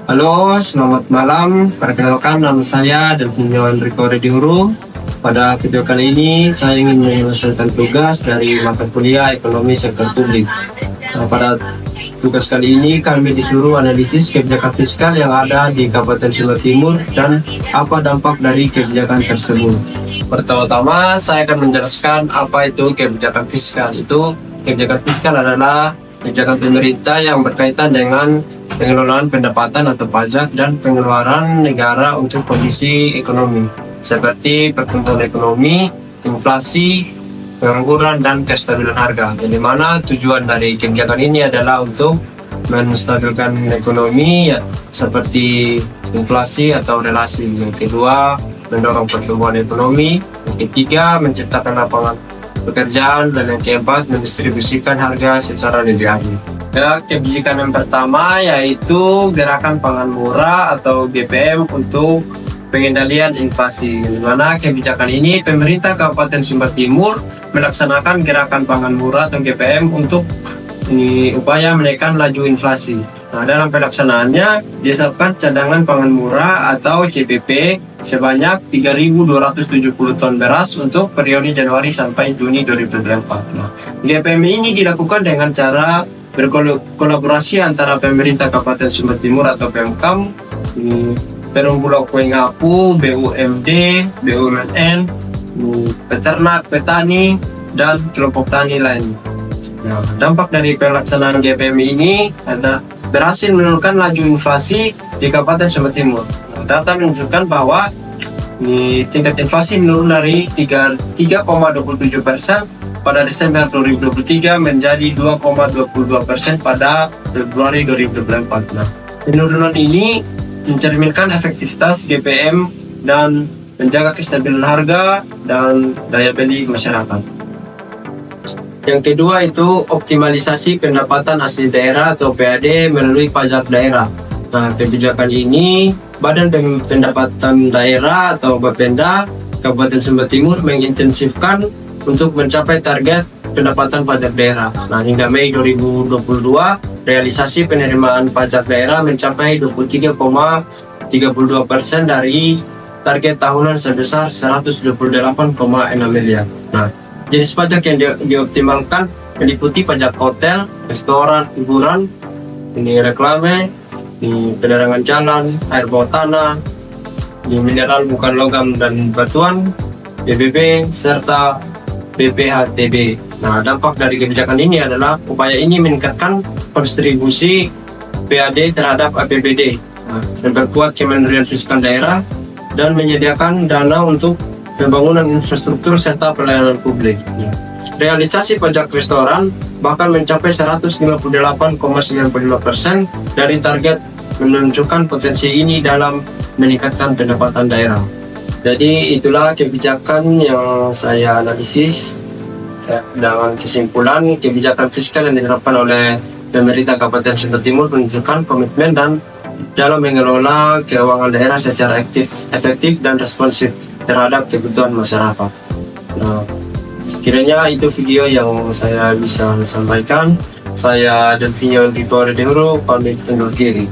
Halo, selamat malam. Perkenalkan, nama saya Delfinio Enrico Redihuru. Pada video kali ini, saya ingin menyelesaikan tugas dari mata kuliah Ekonomi Sektor Publik. Pada tugas kali ini, kami disuruh analisis kebijakan fiskal yang ada di Kabupaten Sumba Timur dan apa dampak dari kebijakan tersebut. Pertama-tama, saya akan menjelaskan apa itu kebijakan fiskal. Kebijakan fiskal adalah kebijakan pemerintah yang berkaitan dengan pengelolaan pendapatan atau pajak dan pengeluaran negara untuk kondisi ekonomi seperti pertumbuhan ekonomi, inflasi, pengangguran, dan kestabilan harga. Di mana tujuan dari kebijakan ini adalah untuk menstabilkan ekonomi seperti inflasi atau relasi. Yang kedua, mendorong pertumbuhan ekonomi. Yang ketiga, menciptakan lapangan pekerjaan, dan yang keempat, mendistribusikan harga secara lebih adil. Kebijakan yang pertama yaitu Gerakan Pangan Murah atau GPM untuk pengendalian inflasi. Di mana kebijakan ini pemerintah Kabupaten Sumba Timur melaksanakan Gerakan Pangan Murah atau GPM untuk upaya menekan laju inflasi. Nah, dalam pelaksanaannya disiapkan cadangan pangan murah atau CPP sebanyak 3.270 ton beras untuk periode Januari sampai Juni 2024. Nah, GPM ini dilakukan dengan cara berkolaborasi antara pemerintah Kabupaten Sumba Timur atau Pemkam, Perum Bulog Wengapu, BUMD, BUMN, peternak, petani, dan kelompok tani lain. Nah, dampak dari pelaksanaan GPM ini adalah berhasil menurunkan laju inflasi di Kabupaten Sumba Timur. Nah, data menunjukkan bahwa tingkat inflasi menurun dari 3,27% pada Desember 2023 menjadi 2,22% pada Februari 2024. Nah, penurunan ini mencerminkan efektivitas GPM dan menjaga kestabilan harga dan daya beli masyarakat. Yang kedua itu optimalisasi pendapatan asli daerah atau PAD melalui pajak daerah. Nah, kebijakan ini Badan Pendapatan Daerah atau Bapenda Kabupaten Sumba Timur mengintensifkan untuk mencapai target pendapatan pajak daerah. Nah, hingga Mei 2022, realisasi penerimaan pajak daerah mencapai 23,32% dari target tahunan sebesar 128,6 miliar. Nah, jenis pajak yang dioptimalkan meliputi pajak hotel, restoran, hiburan, reklame, penerangan jalan, air bawah tanah, mineral bukan logam dan batuan, PBB, serta BPHTB. Nah, dampak dari kebijakan ini adalah upaya ini meningkatkan kontribusi PAD terhadap APBD, memperkuat kemandirian fiskal daerah, dan menyediakan dana untuk pembangunan infrastruktur serta pelayanan publik. Realisasi pajak restoran bahkan mencapai 158,95% dari target, menunjukkan potensi ini dalam meningkatkan pendapatan daerah. Jadi itulah kebijakan yang saya analisis. Dengan kesimpulan, kebijakan fiskal yang diterapkan oleh pemerintah Kabupaten Sumba Timur menunjukkan komitmen dan dalam mengelola keuangan daerah secara efektif dan responsif terhadap kebutuhan masyarakat. Nah, sekiranya itu video yang saya bisa sampaikan. Saya Delfinio Enrico Redihuru, pamit undur diri.